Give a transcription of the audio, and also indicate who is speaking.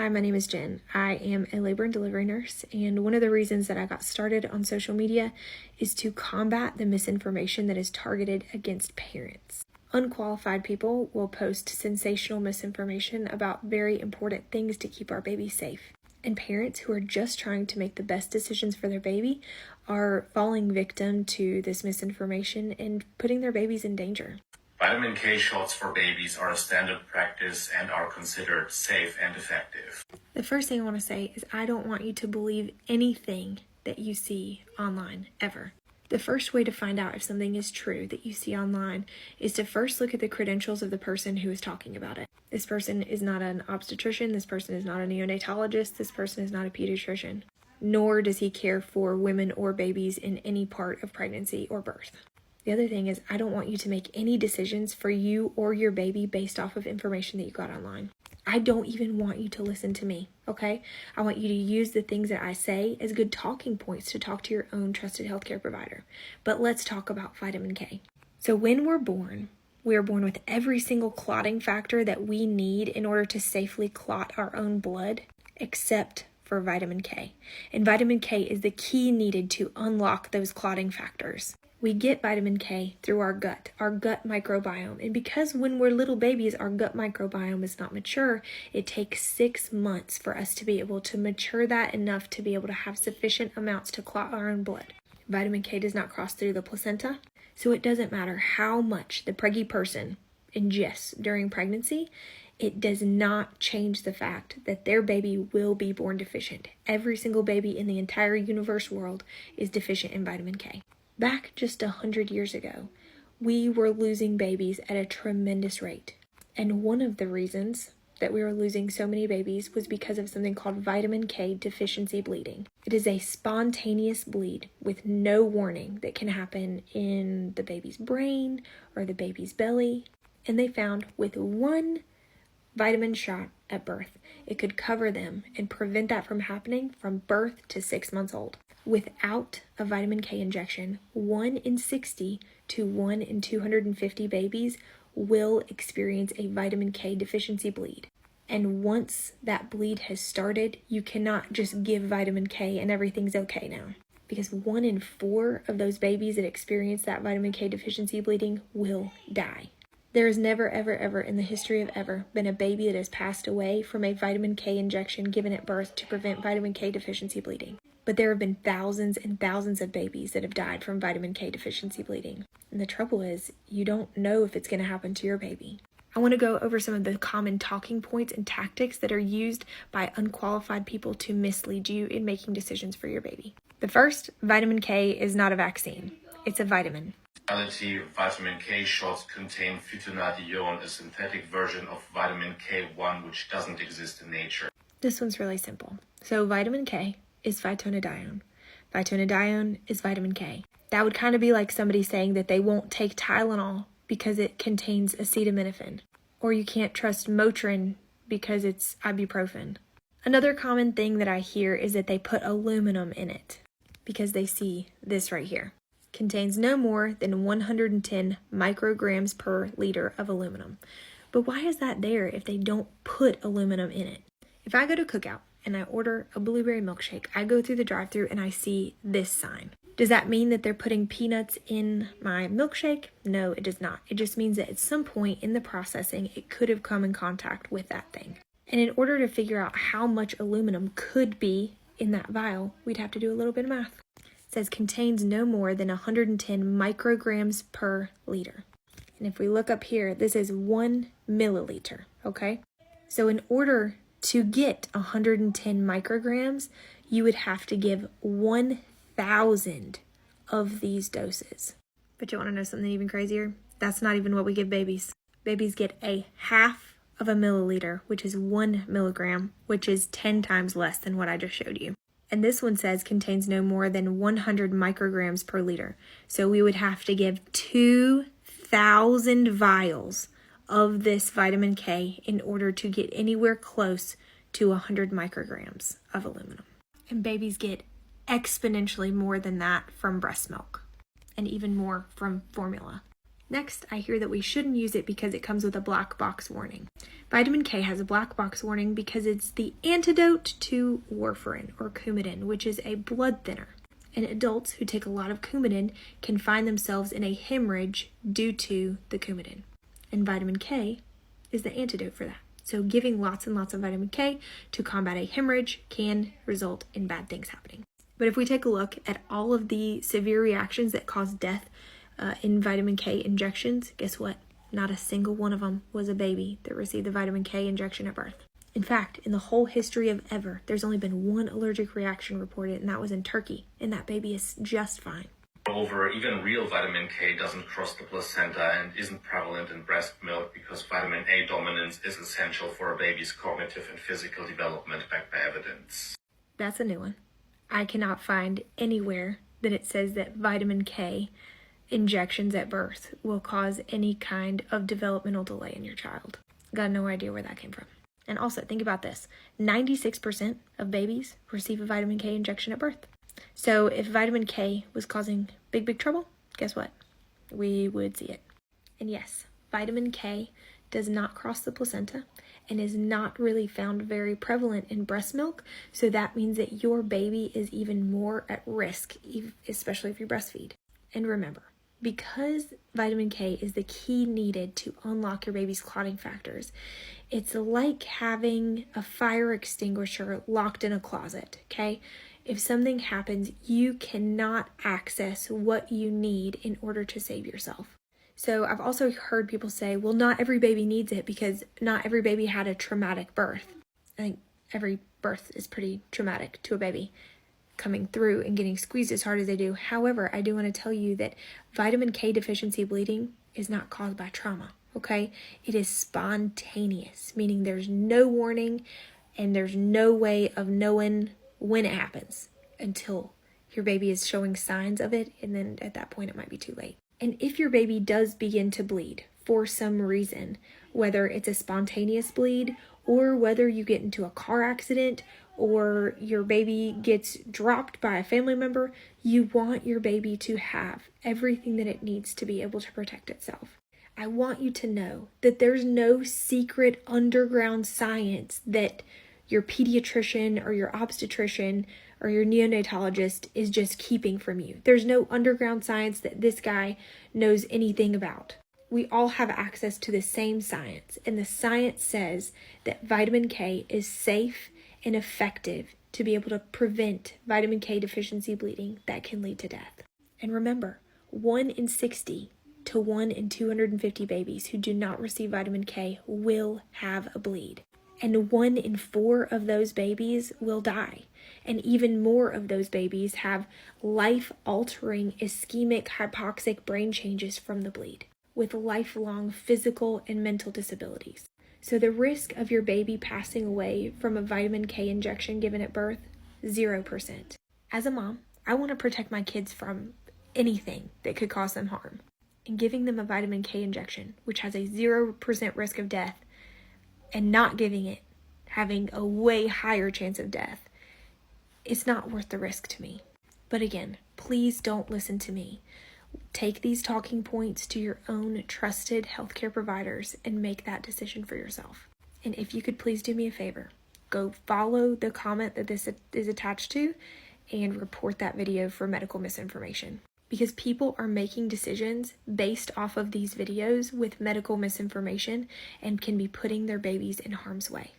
Speaker 1: Hi, my name is Jen. I am a labor and delivery nurse, and one of the reasons that I got started on social media is to combat the misinformation that is targeted against parents. Unqualified people will post sensational misinformation about very important things to keep our babies safe. And parents who are just trying to make the best decisions for their baby are falling victim to this misinformation and putting their babies in danger.
Speaker 2: Vitamin K shots for babies are a standard practice and are considered safe and effective.
Speaker 1: The first thing I want to say is I don't want you to believe anything that you see online, ever. The first way to find out if something is true that you see online is to first look at the credentials of the person who is talking about it. This person is not an obstetrician, this person is not a neonatologist, this person is not a pediatrician, nor does he care for women or babies in any part of pregnancy or birth. The other thing is I don't want you to make any decisions for you or your baby based off of information that you got online. I don't even want you to listen to me, okay? I want you to use the things that I say as good talking points to talk to your own trusted healthcare provider. But let's talk about vitamin K. So when we're born, we are born with every single clotting factor that we need in order to safely clot our own blood, except for vitamin K. And vitamin K is the key needed to unlock those clotting factors. We get vitamin K through our gut microbiome. And because when we're little babies, our gut microbiome is not mature, it takes 6 months for us to be able to mature that enough to be able to have sufficient amounts to clot our own blood. Vitamin K does not cross through the placenta, so it doesn't matter how much the preggy person ingests during pregnancy, it does not change the fact that their baby will be born deficient. Every single baby in the entire universe world is deficient in vitamin K. Back just 100 years ago, we were losing babies at a tremendous rate. And one of the reasons that we were losing so many babies was because of something called vitamin K deficiency bleeding. It is a spontaneous bleed with no warning that can happen in the baby's brain or the baby's belly. And they found with one vitamin shot at birth, it could cover them and prevent that from happening from birth to 6 months old. Without a vitamin K injection, 1 in 60 to 1 in 250 babies will experience a vitamin K deficiency bleed. And once that bleed has started, you cannot just give vitamin K and everything's okay now. Because 1 in 4 of those babies that experience that vitamin K deficiency bleeding will die. There has never, ever, ever in the history of ever been a baby that has passed away from a vitamin K injection given at birth to prevent vitamin K deficiency bleeding. But there have been thousands and thousands of babies that have died from vitamin K deficiency bleeding. And the trouble is, you don't know if it's going to happen to your baby. I want to go over some of the common talking points and tactics that are used by unqualified people to mislead you in making decisions for your baby. The first, vitamin K is not a vaccine. It's a vitamin.
Speaker 2: Vitamin K shots contain phytonadione, a synthetic version of vitamin K1 which doesn't exist in nature.
Speaker 1: This one's really simple. So vitamin K is phytonadione. Phytonadione is vitamin K. That would kind of be like somebody saying that they won't take Tylenol because it contains acetaminophen. Or you can't trust Motrin because it's ibuprofen. Another common thing that I hear is that they put aluminum in it because they see this right here. Contains no more than 110 micrograms per liter of aluminum. But why is that there if they don't put aluminum in it? If I go to Cookout and I order a blueberry milkshake, I go through the drive-thru and I see this sign. Does that mean that they're putting peanuts in my milkshake? No, it does not. It just means that at some point in the processing, it could have come in contact with that thing. And in order to figure out how much aluminum could be in that vial, we'd have to do a little bit of math. It says contains no more than 110 micrograms per liter. And if we look up here, this is 1 milliliter, okay? So in order to get 110 micrograms, you would have to give 1,000 of these doses. But you want to know something even crazier? That's not even what we give babies. Babies get a half of a milliliter, which is 1 milligram, which is 10 times less than what I just showed you. And this one says contains no more than 100 micrograms per liter. So we would have to give 2,000 vials of this vitamin K in order to get anywhere close to 100 micrograms of aluminum. And babies get exponentially more than that from breast milk and even more from formula. Next, I hear that we shouldn't use it because it comes with a black box warning. Vitamin K has a black box warning because it's the antidote to warfarin or Coumadin, which is a blood thinner. And adults who take a lot of Coumadin can find themselves in a hemorrhage due to the Coumadin. And vitamin K is the antidote for that. So giving lots and lots of vitamin K to combat a hemorrhage can result in bad things happening. But if we take a look at all of the severe reactions that cause death in vitamin K injections, guess what? Not a single one of them was a baby that received the vitamin K injection at birth. In fact, in the whole history of ever, there's only been one allergic reaction reported, and that was in Turkey, and that baby is just fine.
Speaker 2: Moreover, even real vitamin K doesn't cross the placenta and isn't prevalent in breast milk because vitamin A dominance is essential for a baby's cognitive and physical development, backed by evidence.
Speaker 1: That's a new one. I cannot find anywhere that it says that vitamin K injections at birth will cause any kind of developmental delay in your child. Got no idea where that came from. And also, think about this. 96% of babies receive a vitamin K injection at birth. So if vitamin K was causing big trouble, guess what? We would see it. And yes, vitamin K does not cross the placenta and is not really found very prevalent in breast milk. So that means that your baby is even more at risk, especially if you breastfeed. And remember, because vitamin K is the key needed to unlock your baby's clotting factors, it's like having a fire extinguisher locked in a closet, okay? If something happens, you cannot access what you need in order to save yourself. So I've also heard people say, well, not every baby needs it because not every baby had a traumatic birth. I think every birth is pretty traumatic to a baby, coming through and getting squeezed as hard as they do. However, I do want to tell you that vitamin K deficiency bleeding is not caused by trauma, okay? It is spontaneous, meaning there's no warning and there's no way of knowing when it happens until your baby is showing signs of it, and then at that point it might be too late. And if your baby does begin to bleed for some reason, whether it's a spontaneous bleed or whether you get into a car accident or your baby gets dropped by a family member, you want your baby to have everything that it needs to be able to protect itself. I want you to know that there's no secret underground science that your pediatrician or your obstetrician or your neonatologist is just keeping from you. There's no underground science that this guy knows anything about. We all have access to the same science, and the science says that vitamin K is safe and effective to be able to prevent vitamin K deficiency bleeding that can lead to death. And remember, 1 in 60 to 1 in 250 babies who do not receive vitamin K will have a bleed. And 1 in 4 of those babies will die. And even more of those babies have life-altering ischemic hypoxic brain changes from the bleed, with lifelong physical and mental disabilities. So the risk of your baby passing away from a vitamin K injection given at birth, 0%. As a mom, I want to protect my kids from anything that could cause them harm. And giving them a vitamin K injection, which has a 0% risk of death, and not giving it, having a way higher chance of death, it's not worth the risk to me. But again, please don't listen to me. Take these talking points to your own trusted healthcare providers and make that decision for yourself. And if you could please do me a favor, go follow the comment that this is attached to and report that video for medical misinformation. Because people are making decisions based off of these videos with medical misinformation and can be putting their babies in harm's way.